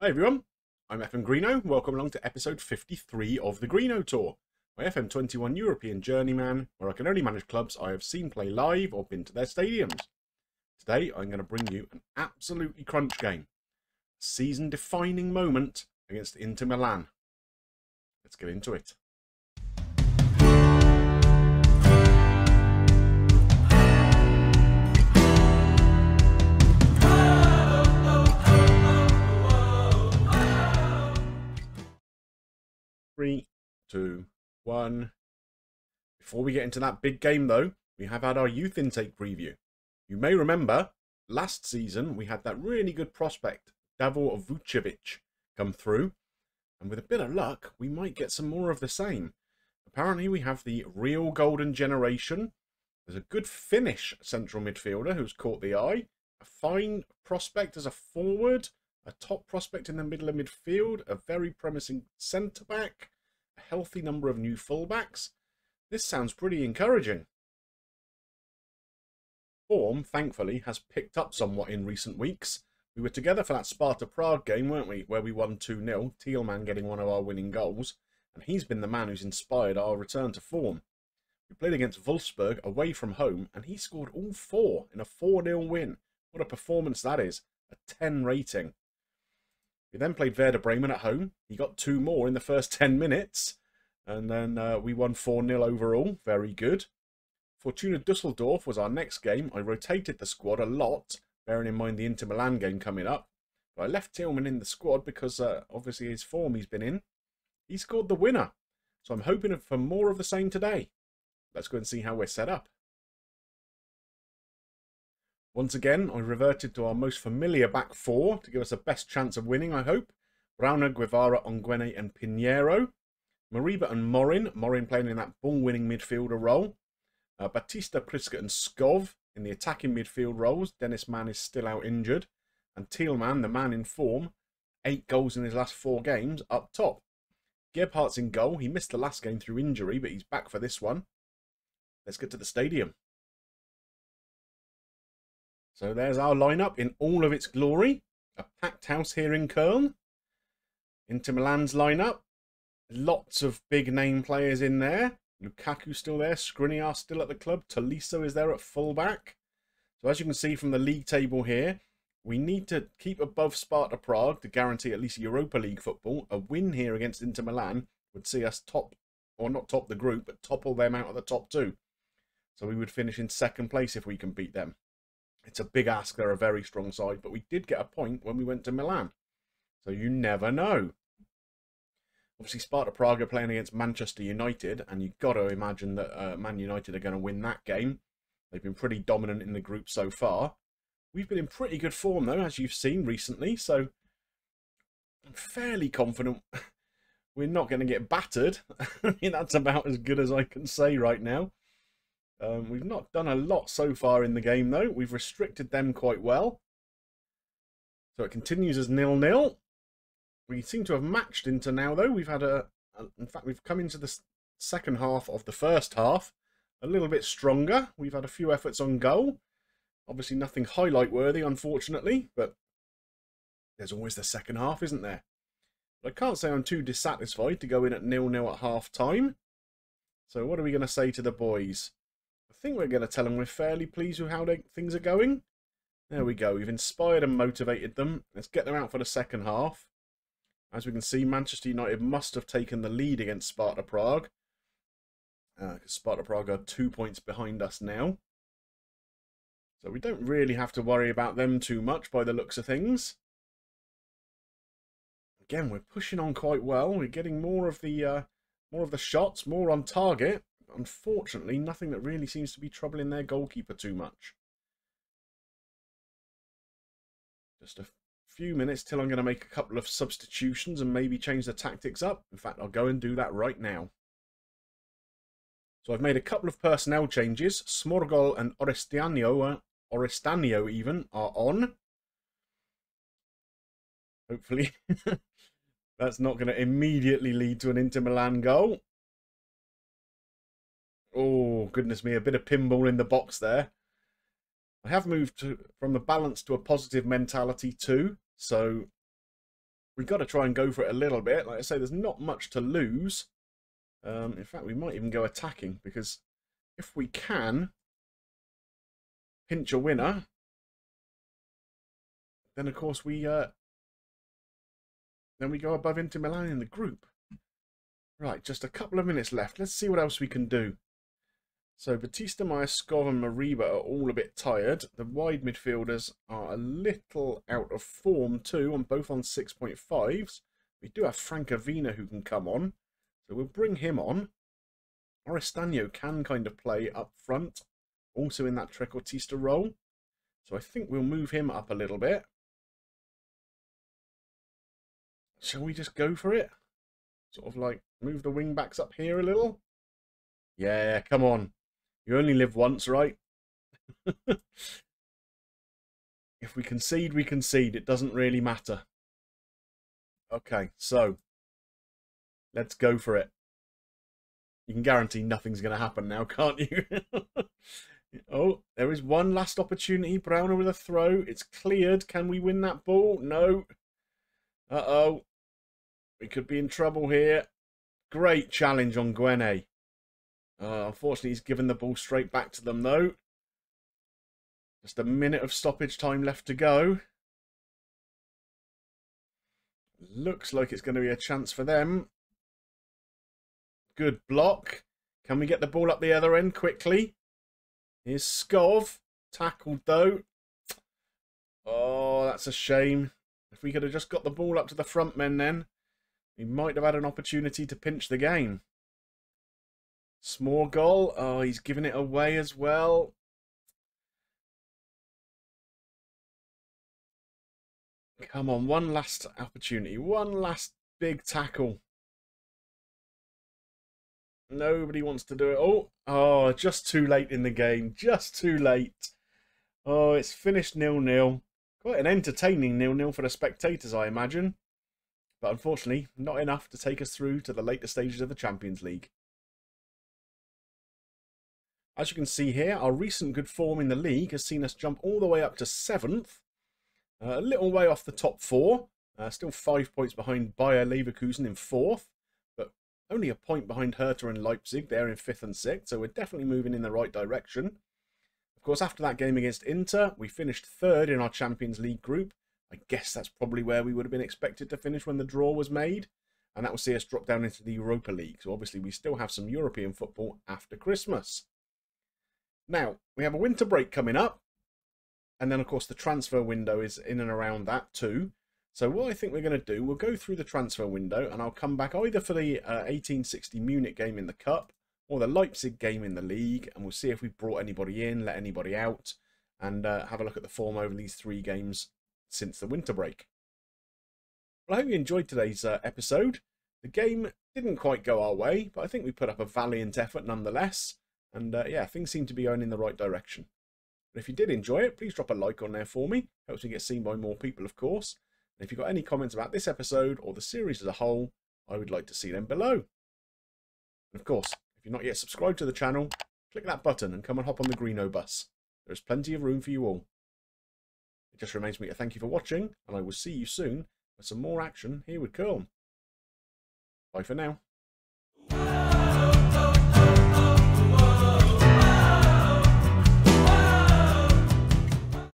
Hi everyone, I'm FMGreeno. Welcome along to episode 53 of the Greeno Tour, my FM21 European journeyman, where I can only manage clubs I have seen play live or been to their stadiums. Today I'm going to bring you an absolutely crunch game, a season-defining moment against Inter Milan. Let's get into it. Three, two, one. Before we get into that big game though, we have had our youth intake preview. You may remember, last season we had that really good prospect, Davor Vucevic, come through. And with a bit of luck, we might get some more of the same. Apparently we have the real golden generation. There's a good Finnish central midfielder who's caught the eye. A fine prospect as a forward. A top prospect in the middle of midfield, a very promising centre-back, a healthy number of new full-backs. This sounds pretty encouraging. Form, thankfully, has picked up somewhat in recent weeks. We were together for that Sparta Prague game, weren't we, where we won 2-0, Thielman getting one of our winning goals, and he's been the man who's inspired our return to form. We played against Wolfsburg away from home, and he scored all four in a 4-0 win. What a performance that is, a 10 rating. We then played Werder Bremen at home. He got two more in the first 10 minutes. And then we won 4-0 overall. Very good. Fortuna Dusseldorf was our next game. I rotated the squad a lot, bearing in mind the Inter Milan game coming up. But I left Thielman in the squad because obviously his form he's been in. He scored the winner. So I'm hoping for more of the same today. Let's go and see how we're set up. Once again, I reverted to our most familiar back four to give us the best chance of winning, I hope. Browner, Guevara, Onguene and Pinheiro. Mariba and Morin. Morin playing in that ball-winning midfielder role. Batista, Priska and Skov in the attacking midfield roles. Dennis Mann is still out injured. And Thielman, the man in form, 8 goals in his last 4 games, up top. Gebhardt's in goal. He missed the last game through injury, but he's back for this one. Let's get to the stadium. So there's our lineup in all of its glory. A packed house here in Köln. Inter Milan's lineup. Lots of big name players in there. Lukaku still there. Skriniar still at the club. Tolisso is there at fullback. So as you can see from the league table here, we need to keep above Sparta Prague to guarantee at least Europa League football. A win here against Inter Milan would see us top, or not top the group, but topple them out of the top 2. So we would finish in second place if we can beat them. It's a big ask. They're a very strong side, but we did get a point when we went to Milan. So you never know. Obviously, Sparta Prague are playing against Manchester United, and you've got to imagine that Man United are going to win that game. They've been pretty dominant in the group so far. We've been in pretty good form, though, as you've seen recently, so I'm fairly confident we're not going to get battered. I mean, that's about as good as I can say right now. We've not done a lot so far in the game, though. We've restricted them quite well. So it continues as 0-0. We seem to have matched into now, though. We've had in fact, we've come into the second half of the first half a little bit stronger. We've had a few efforts on goal. Obviously nothing highlight-worthy, unfortunately, but there's always the second half, isn't there? But I can't say I'm too dissatisfied to go in at 0-0 at half-time. So what are we going to say to the boys? I think we're going to tell them we're fairly pleased with how things are going. There we go. We've inspired and motivated them. Let's get them out for the second half. As we can see, Manchester United must have taken the lead against Sparta Prague. Sparta Prague are 2 points behind us now. So we don't really have to worry about them too much by the looks of things. Again, we're pushing on quite well. We're getting more of the shots, more on target. Unfortunately, nothing that really seems to be troubling their goalkeeper too much. Just a few minutes till I'm going to make a couple of substitutions and maybe change the tactics up. In fact, I'll go and do that right now. So I've made a couple of personnel changes. Smorgol and Orestano even are on. Hopefully that's not going to immediately lead to an Inter Milan goal. Oh, goodness me, a bit of pinball in the box there. I have moved from the balance to a positive mentality too. So we've got to try and go for it a little bit. Like I say, there's not much to lose. In fact, we might even go attacking, because if we can pinch a winner, then of course we go above Inter Milan in the group. Right, just a couple of minutes left. Let's see what else we can do. So Batista, Myskov and Mariba are all a bit tired. The wide midfielders are a little out of form too, both on 6.5s. We do have Francavina who can come on, so we'll bring him on. Orestano can kind of play up front, also in that trequartista role. So I think we'll move him up a little bit. Shall we just go for it? Sort of like move the wing backs up here a little? Yeah, come on. You only live once, right? If we concede, we concede. It doesn't really matter. Okay, so let's go for it. You can guarantee nothing's going to happen now, can't you? Oh, there is one last opportunity. Browner with a throw. It's cleared. Can we win that ball? No. Uh-oh. We could be in trouble here. Great challenge on Greeno. Unfortunately, he's given the ball straight back to them, though. Just a minute of stoppage time left to go. Looks like it's going to be a chance for them. Good block. Can we get the ball up the other end quickly? Here's Skov. Tackled, though. Oh, that's a shame. If we could have just got the ball up to the front men then, we might have had an opportunity to pinch the game. Small goal. Oh, he's giving it away as well. Come on, one last opportunity. One last big tackle. Nobody wants to do it. Oh, just too late in the game. Just too late. Oh, it's finished 0-0. Quite an entertaining 0-0 for the spectators, I imagine. But unfortunately, not enough to take us through to the later stages of the Champions League. As you can see here, our recent good form in the league has seen us jump all the way up to 7th. A little way off the top 4. Still 5 points behind Bayer Leverkusen in 4th. But only a point behind Hertha and Leipzig. They're in 5th and 6th. So we're definitely moving in the right direction. Of course, after that game against Inter, we finished 3rd in our Champions League group. I guess that's probably where we would have been expected to finish when the draw was made. And that will see us drop down into the Europa League. So obviously we still have some European football after Christmas. Now, we have a winter break coming up. And then, of course, the transfer window is in and around that too. So what I think we're going to do, we'll go through the transfer window and I'll come back either for the 1860 Munich game in the Cup or the Leipzig game in the league. And we'll see if we've brought anybody in, let anybody out, and have a look at the form over these 3 games since the winter break. Well, I hope you enjoyed today's episode. The game didn't quite go our way, but I think we put up a valiant effort nonetheless. And yeah, things seem to be going in the right direction. But if you did enjoy it, please drop a like on there for me. Helps me get seen by more people, of course. And if you've got any comments about this episode or the series as a whole, I would like to see them below. And of course, if you're not yet subscribed to the channel, click that button and come and hop on the Greenobus. There's plenty of room for you all. It just remains me to thank you for watching, and I will see you soon with some more action here with Köln. Bye for now.